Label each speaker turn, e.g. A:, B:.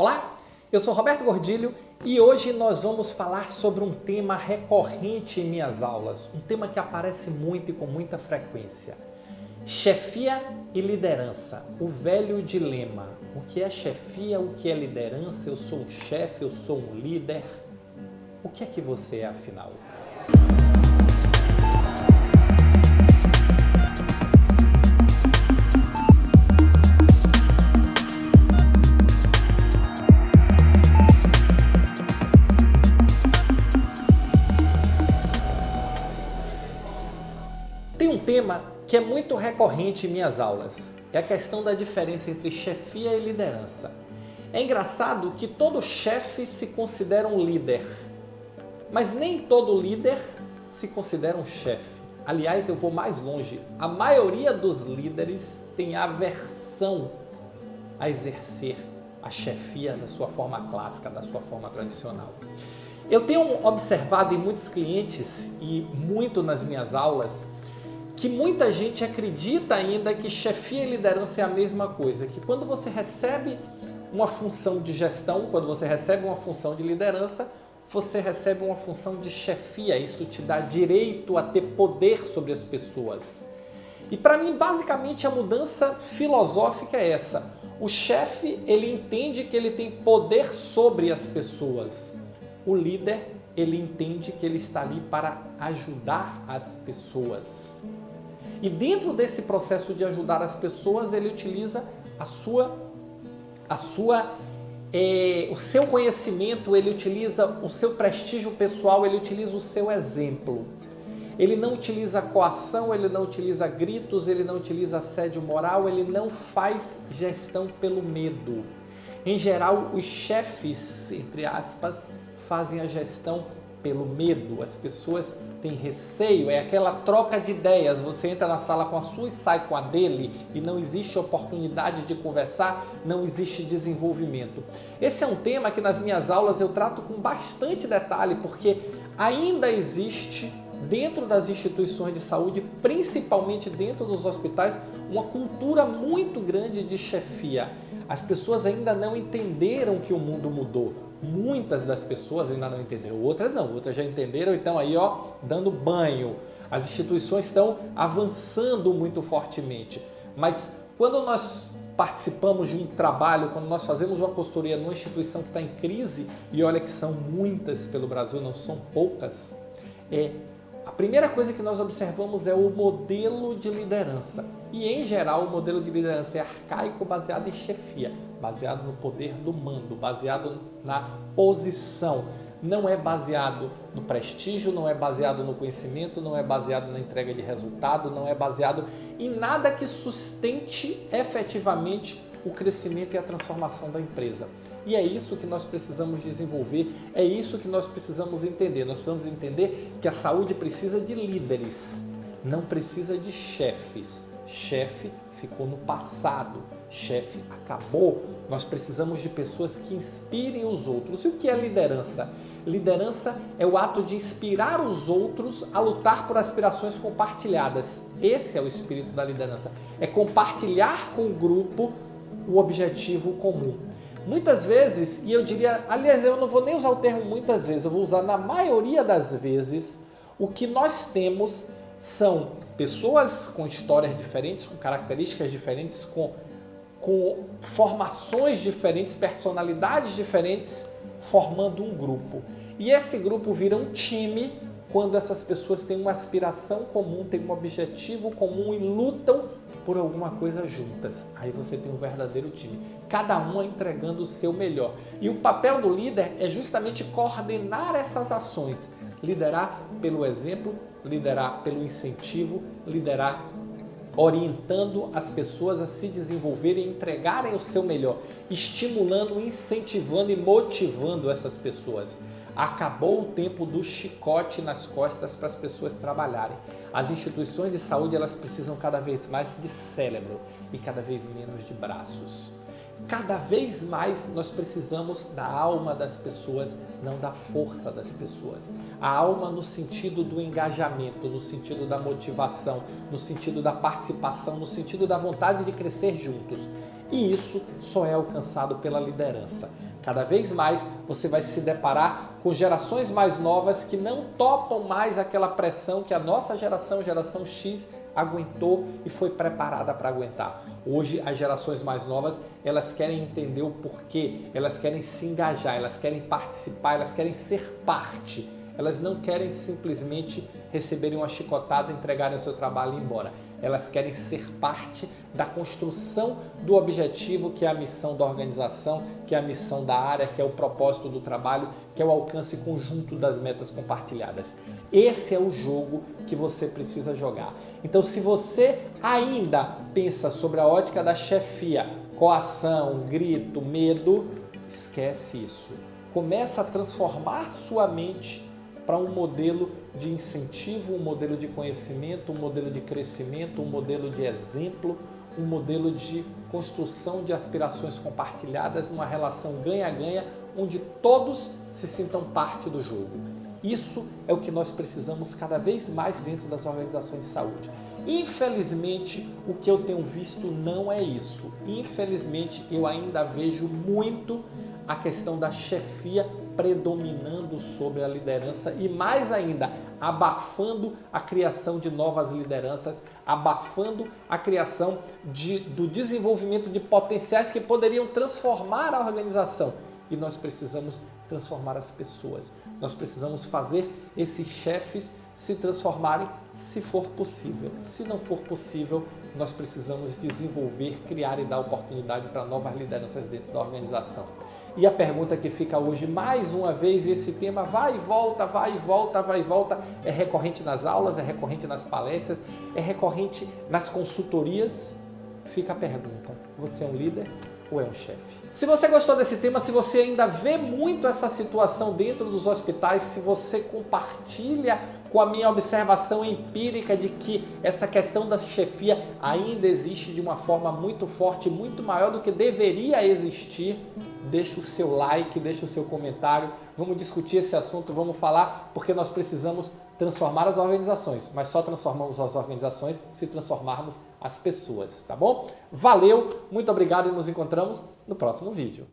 A: Olá, eu sou Roberto Gordilho e hoje nós vamos falar sobre um tema recorrente em minhas aulas, um tema que aparece muito e com muita frequência. Chefia e liderança, o velho dilema. O que é chefia, o que é liderança? Eu sou um chefe, eu sou um líder. O que é que você é, afinal? Tem um tema que é muito recorrente em minhas aulas, é a questão da diferença entre chefia e liderança. É engraçado que todo chefe se considera um líder, mas nem todo líder se considera um chefe. Aliás, eu vou mais longe, a maioria dos líderes tem aversão a exercer a chefia da sua forma clássica, da sua forma tradicional. Eu tenho observado em muitos clientes e muito nas minhas aulas que muita gente acredita ainda que chefia e liderança é a mesma coisa, que quando você recebe uma função de gestão, quando você recebe uma função de liderança, você recebe uma função de chefia. Isso te dá direito a ter poder sobre as pessoas. E para mim, basicamente, a mudança filosófica é essa. O chefe, ele entende que ele tem poder sobre as pessoas. O líder, ele entende que ele está ali para ajudar as pessoas. E dentro desse processo de ajudar as pessoas, ele utiliza o seu conhecimento, ele utiliza o seu prestígio pessoal, ele utiliza o seu exemplo. Ele não utiliza coação, ele não utiliza gritos, ele não utiliza assédio moral, ele não faz gestão pelo medo. Em geral, os chefes, entre aspas, fazem a gestão pelo medo. As pessoas têm receio, é aquela troca de ideias. Você entra na sala com a sua e sai com a dele e não existe oportunidade de conversar, não existe desenvolvimento. Esse é um tema que nas minhas aulas eu trato com bastante detalhe, porque ainda existe dentro das instituições de saúde, principalmente dentro dos hospitais, uma cultura muito grande de chefia. As pessoas ainda não entenderam que o mundo mudou. Muitas das pessoas ainda não entenderam, outras não, outras já entenderam e estão aí dando banho. As instituições estão avançando muito fortemente, mas quando nós participamos de um trabalho, quando nós fazemos uma consultoria numa instituição que está em crise, e olha que são muitas pelo Brasil, não são poucas, a primeira coisa que nós observamos é o modelo de liderança. E, em geral, o modelo de liderança é arcaico, baseado em chefia, baseado no poder do mando, baseado na posição. Não é baseado no prestígio, não é baseado no conhecimento, não é baseado na entrega de resultado, não é baseado em nada que sustente efetivamente o crescimento e a transformação da empresa. E é isso que nós precisamos desenvolver, é isso que nós precisamos entender. Nós precisamos entender que a saúde precisa de líderes, não precisa de chefes. Chefe ficou no passado, chefe acabou. Nós precisamos de pessoas que inspirem os outros. E o que é liderança? Liderança é o ato de inspirar os outros a lutar por aspirações compartilhadas. Esse é o espírito da liderança. É compartilhar com o grupo o objetivo comum. Muitas vezes, e eu diria, aliás, eu não vou nem usar o termo muitas vezes, eu vou usar na maioria das vezes, o que nós temos são pessoas com histórias diferentes, com características diferentes, com formações diferentes, personalidades diferentes, formando um grupo. E esse grupo vira um time quando essas pessoas têm uma aspiração comum, têm um objetivo comum e lutam por alguma coisa juntas. Aí você tem um verdadeiro time, cada um entregando o seu melhor. E o papel do líder é justamente coordenar essas ações, liderar pelo exemplo, liderar pelo incentivo, liderar orientando as pessoas a se desenvolverem e entregarem o seu melhor, estimulando, incentivando e motivando essas pessoas. Acabou o tempo do chicote nas costas para as pessoas trabalharem. As instituições de saúde, elas precisam cada vez mais de cérebro e cada vez menos de braços. Cada vez mais nós precisamos da alma das pessoas, não da força das pessoas. A alma no sentido do engajamento, no sentido da motivação, no sentido da participação, no sentido da vontade de crescer juntos. E isso só é alcançado pela liderança. Cada vez mais você vai se deparar com gerações mais novas que não topam mais aquela pressão que a nossa geração, geração X, aguentou e foi preparada para aguentar. Hoje, as gerações mais novas, elas querem entender o porquê, elas querem se engajar, elas querem participar, elas querem ser parte. Elas não querem simplesmente receberem uma chicotada, entregarem o seu trabalho e ir embora. Elas querem ser parte da construção do objetivo, que é a missão da organização, que é a missão da área, que é o propósito do trabalho, que é o alcance conjunto das metas compartilhadas. Esse é o jogo que você precisa jogar. Então, se você ainda pensa sobre a ótica da chefia, coação, grito, medo, esquece isso. Começa a transformar sua mente para um modelo de incentivo, um modelo de conhecimento, um modelo de crescimento, um modelo de exemplo, um modelo de construção de aspirações compartilhadas, numa relação ganha-ganha, onde todos se sintam parte do jogo. Isso é o que nós precisamos cada vez mais dentro das organizações de saúde. Infelizmente, o que eu tenho visto não é isso. Infelizmente, eu ainda vejo muito a questão da chefia predominando sobre a liderança e, mais ainda, abafando a criação de novas lideranças, abafando a criação do desenvolvimento de potenciais que poderiam transformar a organização. E nós precisamos transformar as pessoas. Nós precisamos fazer esses chefes se transformarem, se for possível. Se não for possível, nós precisamos desenvolver, criar e dar oportunidade para novas lideranças dentro da organização. E a pergunta que fica hoje, mais uma vez, esse tema vai e volta, vai e volta, vai e volta, é recorrente nas aulas, é recorrente nas palestras, é recorrente nas consultorias. Fica a pergunta, você é um líder ou é um chefe? Se você gostou desse tema, se você ainda vê muito essa situação dentro dos hospitais, se você compartilha com a minha observação empírica de que essa questão da chefia ainda existe de uma forma muito forte, muito maior do que deveria existir, deixa o seu like, deixa o seu comentário, vamos discutir esse assunto, vamos falar, porque nós precisamos transformar as organizações, mas só transformamos as organizações se transformarmos as pessoas, tá bom? Valeu, muito obrigado e nos encontramos no próximo vídeo.